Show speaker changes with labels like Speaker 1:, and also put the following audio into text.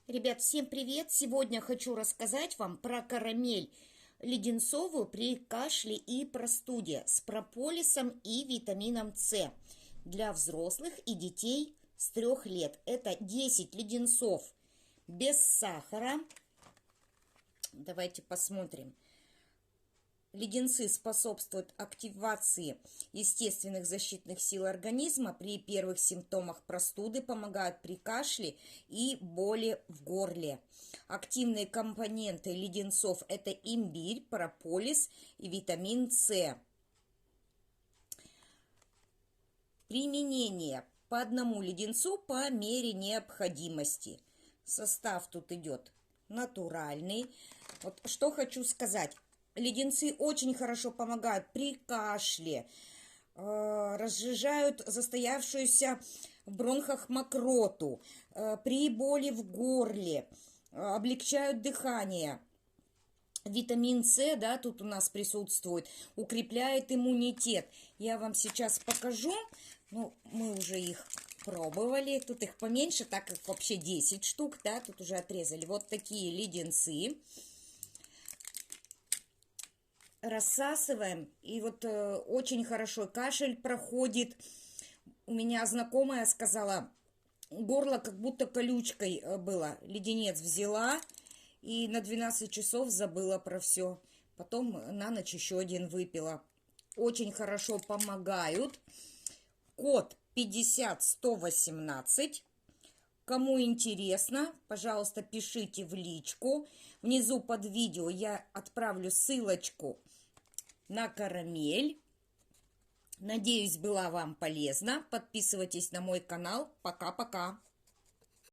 Speaker 1: Ребят, всем привет! Сегодня хочу рассказать вам про карамель леденцовую при кашле и простуде с прополисом и витамином С для взрослых и детей с 3 лет. Это 10 леденцов без сахара. Давайте посмотрим. Леденцы способствуют активации естественных защитных сил организма при первых симптомах простуды, помогают при кашле и боли в горле. Активные компоненты леденцов – это имбирь, прополис и витамин С. Применение по одному леденцу по мере необходимости. Состав тут идет натуральный. Вот что хочу сказать. Леденцы очень хорошо помогают при кашле, разжижают застоявшуюся в бронхах мокроту, при боли в горле, облегчают дыхание. Витамин С, да, тут у нас присутствует, укрепляет иммунитет. Я вам сейчас покажу. Ну, мы уже их пробовали. Тут их поменьше, так как вообще 10 штук, да, тут уже отрезали. Вот такие леденцы. Рассасываем, и вот очень хорошо кашель проходит. У меня знакомая сказала, горло как будто колючкой было. Леденец взяла и на 12 часов забыла про все. Потом на ночь еще один выпила. Очень хорошо помогают. Код 50118. Кому интересно, пожалуйста, пишите в личку. Внизу под видео я отправлю ссылочку на карамель. Надеюсь, была вам полезна. Подписывайтесь на мой канал. Пока-пока.